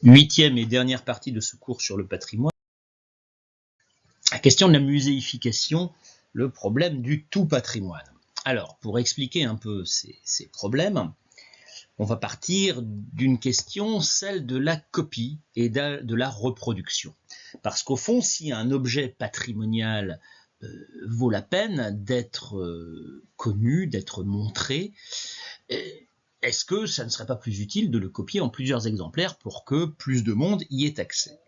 Huitième et dernière partie de ce cours sur le patrimoine. La question de la muséification, le problème du tout patrimoine. Alors, pour expliquer un peu ces problèmes, on va partir d'une question, celle de la copie et de la reproduction. Parce qu'au fond, si un objet patrimonial vaut la peine d'être connu, d'être montré, est-ce que ça ne serait pas plus utile de le copier en plusieurs exemplaires pour que plus de monde y ait accès?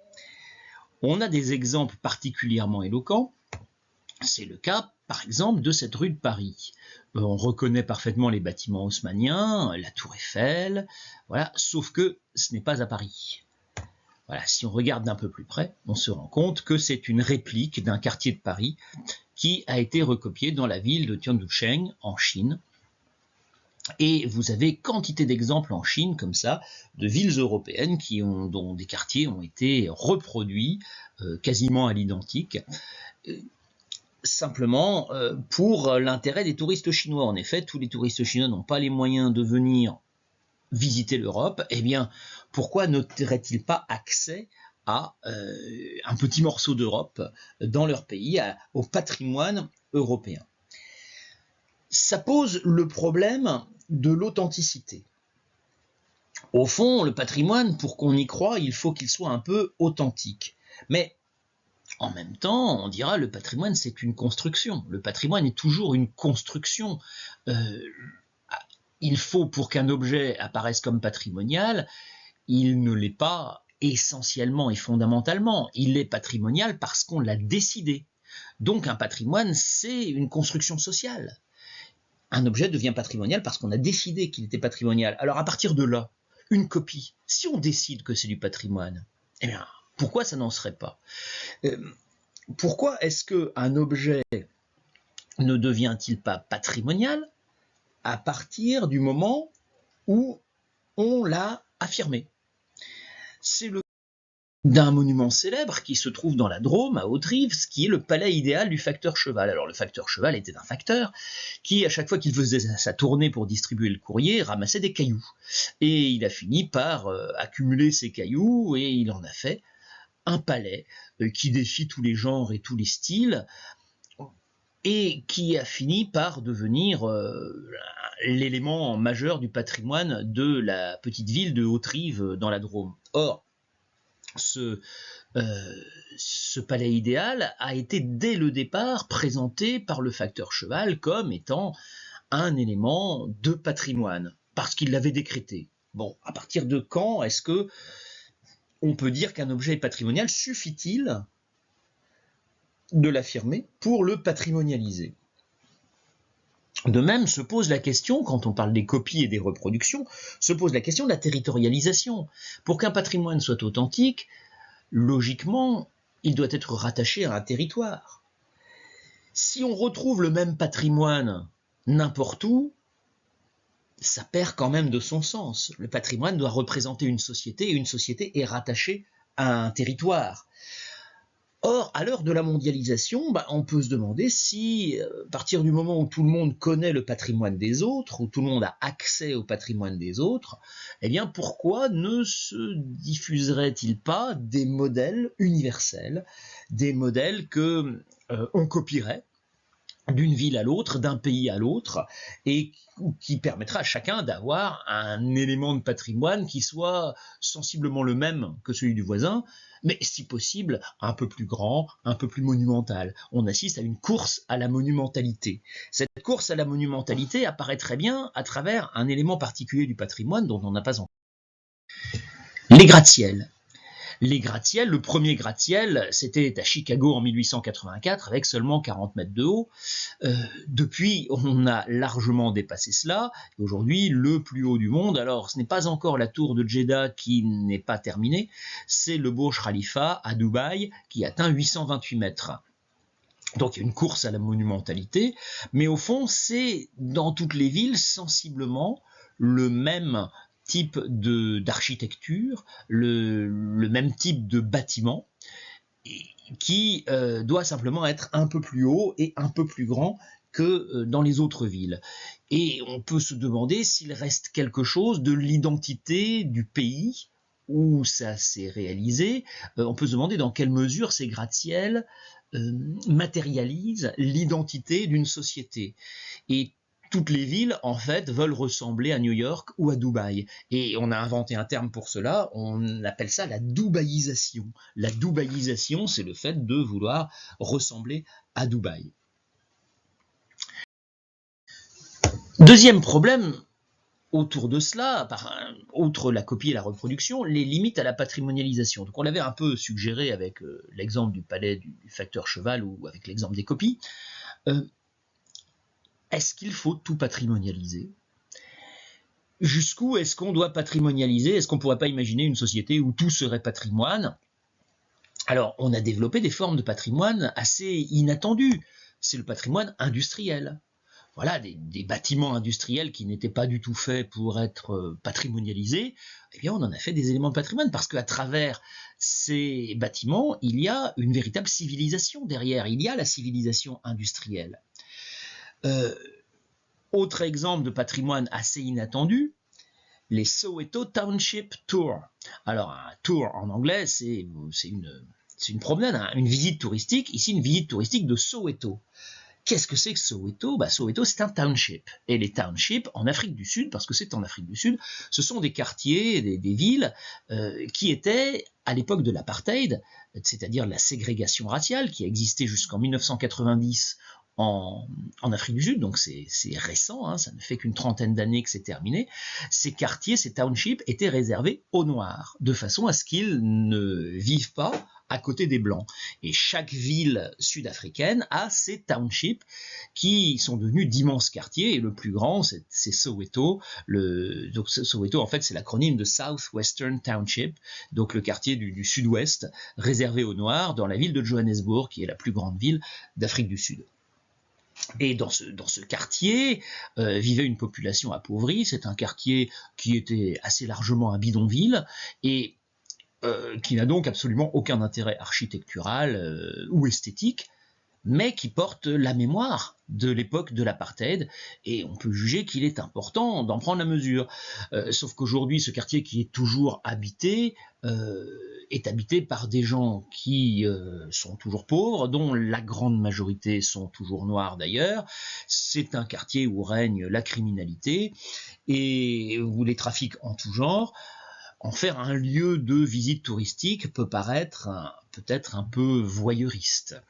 On a des exemples particulièrement éloquents. C'est le cas, par exemple, de cette rue de Paris. On reconnaît parfaitement les bâtiments haussmanniens, la tour Eiffel, voilà, sauf que ce n'est pas à Paris. Voilà, si on regarde d'un peu plus près, on se rend compte que c'est une réplique d'un quartier de Paris qui a été recopié dans la ville de Tianducheng, en Chine. Et vous avez quantité d'exemples en Chine, comme ça, de villes européennes dont des quartiers ont été reproduits quasiment à l'identique, simplement pour l'intérêt des touristes chinois. En effet, tous les touristes chinois n'ont pas les moyens de venir visiter l'Europe. Eh bien, pourquoi n'auraient-ils pas accès à un petit morceau d'Europe dans leur pays, au patrimoine européen? Ça pose le problème de l'authenticité. Au fond, le patrimoine, pour qu'on y croie, il faut qu'il soit un peu authentique. Mais en même temps, on dira le patrimoine, c'est une construction. Le patrimoine est toujours une construction. Il faut, pour qu'un objet apparaisse comme patrimonial, il ne l'est pas essentiellement et fondamentalement. Il est patrimonial parce qu'on l'a décidé. Donc un patrimoine, c'est une construction sociale. Un objet devient patrimonial parce qu'on a décidé qu'il était patrimonial. Alors à partir de là, une copie, si on décide que c'est du patrimoine, eh bien, pourquoi ça n'en serait pas? Pourquoi est-ce qu'un objet ne devient-il pas patrimonial à partir du moment où on l'a affirmé? C'est le d'un monument célèbre qui se trouve dans la Drôme, à Haute-Rive, ce qui est le palais idéal du facteur Cheval. Alors le facteur Cheval était un facteur qui, à chaque fois qu'il faisait sa tournée pour distribuer le courrier, ramassait des cailloux. Et il a fini par accumuler ces cailloux, et il en a fait un palais qui défie tous les genres et tous les styles, et qui a fini par devenir l'élément majeur du patrimoine de la petite ville de Haute-Rive dans la Drôme. Or, ce palais idéal a été dès le départ présenté par le facteur Cheval comme étant un élément de patrimoine, parce qu'il l'avait décrété. Bon, à partir de quand est-ce que on peut dire qu'un objet est patrimonial? Suffit-il de l'affirmer pour le patrimonialiser? De même, se pose la question, quand on parle des copies et des reproductions, se pose la question de la territorialisation. Pour qu'un patrimoine soit authentique, logiquement, il doit être rattaché à un territoire. Si on retrouve le même patrimoine n'importe où, ça perd quand même de son sens. Le patrimoine doit représenter une société, et une société est rattachée à un territoire. Or, à l'heure de la mondialisation, on peut se demander si, à partir du moment où tout le monde connaît le patrimoine des autres, où tout le monde a accès au patrimoine des autres, eh bien, pourquoi ne se diffuserait-il pas des modèles universels, des modèles que on copierait d'une ville à l'autre, d'un pays à l'autre, et qui permettra à chacun d'avoir un élément de patrimoine qui soit sensiblement le même que celui du voisin, mais si possible un peu plus grand, un peu plus monumental. On assiste à une course à la monumentalité. Cette course à la monumentalité apparaît très bien à travers un élément particulier du patrimoine dont on n'a pas encore. Les gratte-ciels. Les gratte-ciels, le premier gratte-ciel, c'était à Chicago en 1884 avec seulement 40 mètres de haut. Depuis, on a largement dépassé cela. Aujourd'hui, le plus haut du monde, alors ce n'est pas encore la tour de Jeddah qui n'est pas terminée, c'est le Burj Khalifa à Dubaï qui atteint 828 mètres. Donc il y a une course à la monumentalité, mais au fond, c'est dans toutes les villes sensiblement le même type d'architecture, le même type de bâtiment, qui doit simplement être un peu plus haut et un peu plus grand que dans les autres villes. Et on peut se demander s'il reste quelque chose de l'identité du pays où ça s'est réalisé, on peut se demander dans quelle mesure ces gratte-ciels matérialisent l'identité d'une société. Et toutes les villes, en fait, veulent ressembler à New York ou à Dubaï. Et on a inventé un terme pour cela, on appelle ça la dubaïsation. La dubaïsation, c'est le fait de vouloir ressembler à Dubaï. Deuxième problème autour de cela, outre la copie et la reproduction, les limites à la patrimonialisation. Donc on l'avait un peu suggéré avec l'exemple du palais du facteur cheval ou avec l'exemple des copies. Est-ce qu'il faut tout patrimonialiser ? Jusqu'où est-ce qu'on doit patrimonialiser ? Est-ce qu'on ne pourrait pas imaginer une société où tout serait patrimoine ? Alors, on a développé des formes de patrimoine assez inattendues. C'est le patrimoine industriel. Voilà, des bâtiments industriels qui n'étaient pas du tout faits pour être patrimonialisés, eh bien on en a fait des éléments de patrimoine parce qu'à travers ces bâtiments, il y a une véritable civilisation derrière, il y a la civilisation industrielle. Autre exemple de patrimoine assez inattendu, les Soweto Township Tours. Alors un tour en anglais, c'est une promenade, une visite touristique, ici une visite touristique de Soweto. Qu'est-ce que c'est que Soweto ? Soweto, c'est un township. Et les townships, en Afrique du Sud, parce que c'est en Afrique du Sud, ce sont des quartiers, des villes qui étaient, à l'époque de l'apartheid, c'est-à-dire la ségrégation raciale qui a existé jusqu'en 1990 en Afrique du Sud, donc c'est récent, hein, ça ne fait qu'une trentaine d'années que c'est terminé. Ces quartiers, ces townships étaient réservés aux Noirs, de façon à ce qu'ils ne vivent pas à côté des Blancs. Et chaque ville sud-africaine a ces townships qui sont devenus d'immenses quartiers, et le plus grand, c'est Soweto. Donc Soweto, en fait, c'est l'acronyme de Southwestern Township, donc le quartier du sud-ouest, réservé aux Noirs, dans la ville de Johannesburg, qui est la plus grande ville d'Afrique du Sud. Et dans ce quartier vivait une population appauvrie. C'est un quartier qui était assez largement un bidonville et qui n'a donc absolument aucun intérêt architectural ou esthétique, mais qui porte la mémoire de l'époque de l'apartheid, et on peut juger qu'il est important d'en prendre la mesure. Sauf qu'aujourd'hui, ce quartier qui est toujours habité est habité par des gens qui sont toujours pauvres, dont la grande majorité sont toujours noirs d'ailleurs. C'est un quartier où règne la criminalité et où les trafics en tout genre. En faire un lieu de visite touristique peut paraître peut-être un peu voyeuriste.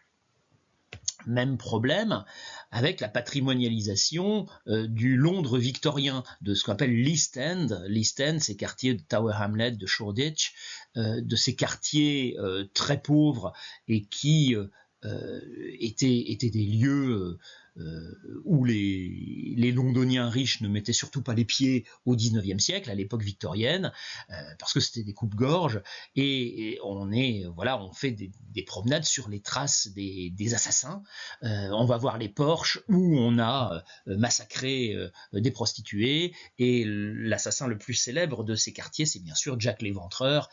Même problème avec la patrimonialisation du Londres victorien, de ce qu'on appelle l'East End. L'East End, ces quartiers de Tower Hamlets, de Shoreditch, de ces quartiers très pauvres et qui étaient des lieux où les Londoniens riches ne mettaient surtout pas les pieds au XIXe siècle, à l'époque victorienne, parce que c'était des coupe-gorge, et on fait des promenades sur les traces des assassins. On va voir les porches où on a massacré des prostituées, et l'assassin le plus célèbre de ces quartiers, c'est bien sûr Jack l'Éventreur,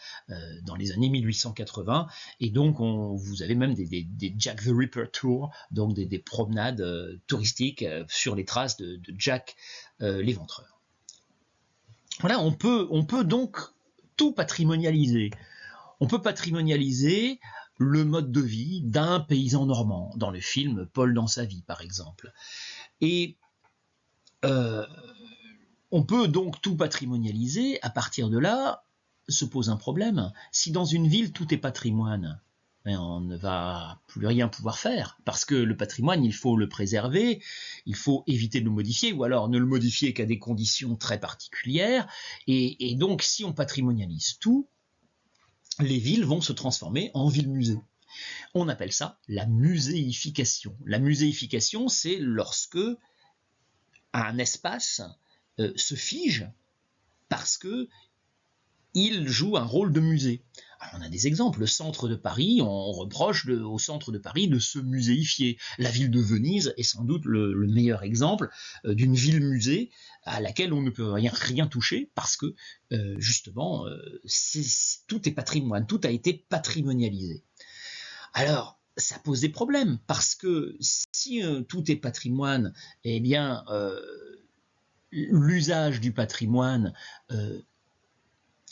dans les années 1880, et donc vous avez même des Jack the Ripper Tours, donc des promenades touristiques sur les traces de Jack l'Éventreur. Voilà, on peut donc tout patrimonialiser. On peut patrimonialiser le mode de vie d'un paysan normand, dans le film Paul dans sa vie, par exemple. Et on peut donc tout patrimonialiser. À partir de là, se pose un problème. Si dans une ville, tout est patrimoine, on ne va plus rien pouvoir faire, parce que le patrimoine, il faut le préserver, il faut éviter de le modifier, ou alors ne le modifier qu'à des conditions très particulières, et donc si on patrimonialise tout, les villes vont se transformer en villes-musées. On appelle ça la muséification. La muséification, c'est lorsque un espace se fige parce que il joue un rôle de musée. Alors on a des exemples. Le centre de Paris, on reproche au centre de Paris de se muséifier. La ville de Venise est sans doute le meilleur exemple d'une ville-musée à laquelle on ne peut rien toucher parce que justement tout est patrimoine, tout a été patrimonialisé. Alors ça pose des problèmes parce que si tout est patrimoine, eh bien l'usage du patrimoine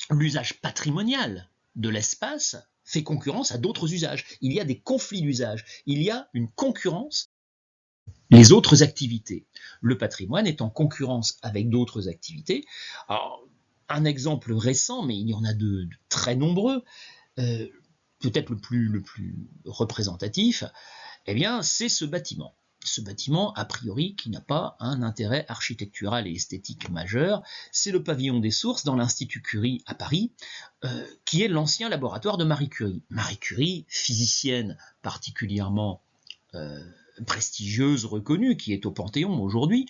l'usage patrimonial de l'espace fait concurrence à d'autres usages. Il y a des conflits d'usage, il y a une concurrence. Les autres activités. Le patrimoine est en concurrence avec d'autres activités. Alors, un exemple récent, mais il y en a de très nombreux, peut-être le plus représentatif, eh bien, c'est ce bâtiment. Ce bâtiment, a priori, qui n'a pas un intérêt architectural et esthétique majeur, c'est le pavillon des Sources dans l'Institut Curie à Paris, qui est l'ancien laboratoire de Marie Curie. Marie Curie, physicienne particulièrement prestigieuse, reconnue, qui est au Panthéon aujourd'hui,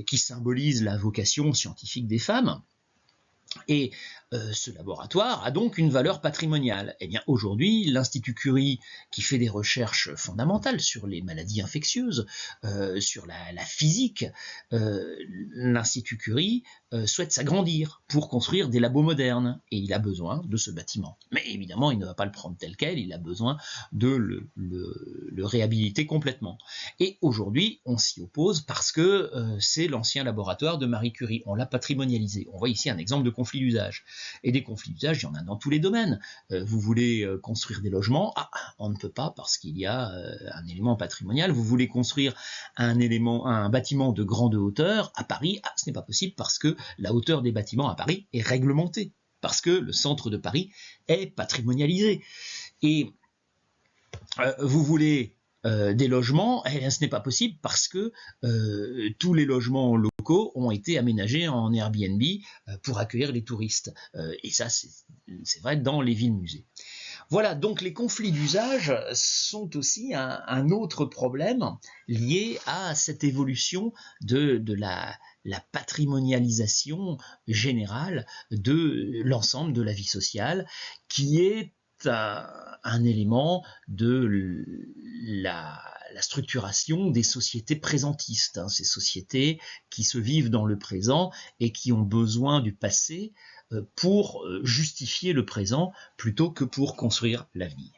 qui symbolise la vocation scientifique des femmes. Et ce laboratoire a donc une valeur patrimoniale. Eh bien, aujourd'hui, l'Institut Curie, qui fait des recherches fondamentales sur les maladies infectieuses, sur la physique, l'Institut Curie souhaite s'agrandir pour construire des labos modernes. Et il a besoin de ce bâtiment. Mais évidemment, il ne va pas le prendre tel quel, il a besoin de le réhabiliter complètement. Et aujourd'hui, on s'y oppose parce que c'est l'ancien laboratoire de Marie Curie. On l'a patrimonialisé. On voit ici un exemple de conflit d'usage. Et des conflits d'usage, il y en a dans tous les domaines. Vous voulez construire des logements, on ne peut pas parce qu'il y a un élément patrimonial. Vous voulez construire un bâtiment de grande hauteur à Paris, ce n'est pas possible parce que la hauteur des bâtiments à Paris est réglementée, parce que le centre de Paris est patrimonialisé. Et vous voulez des logements, ce n'est pas possible parce que tous les logements locaux ont été aménagés en Airbnb pour accueillir les touristes. Et ça, c'est vrai dans les villes-musées. Voilà, donc les conflits d'usage sont aussi un autre problème lié à cette évolution de la patrimonialisation générale de l'ensemble de la vie sociale, qui est un élément de la structuration des sociétés présentistes, ces sociétés qui se vivent dans le présent et qui ont besoin du passé pour justifier le présent plutôt que pour construire l'avenir.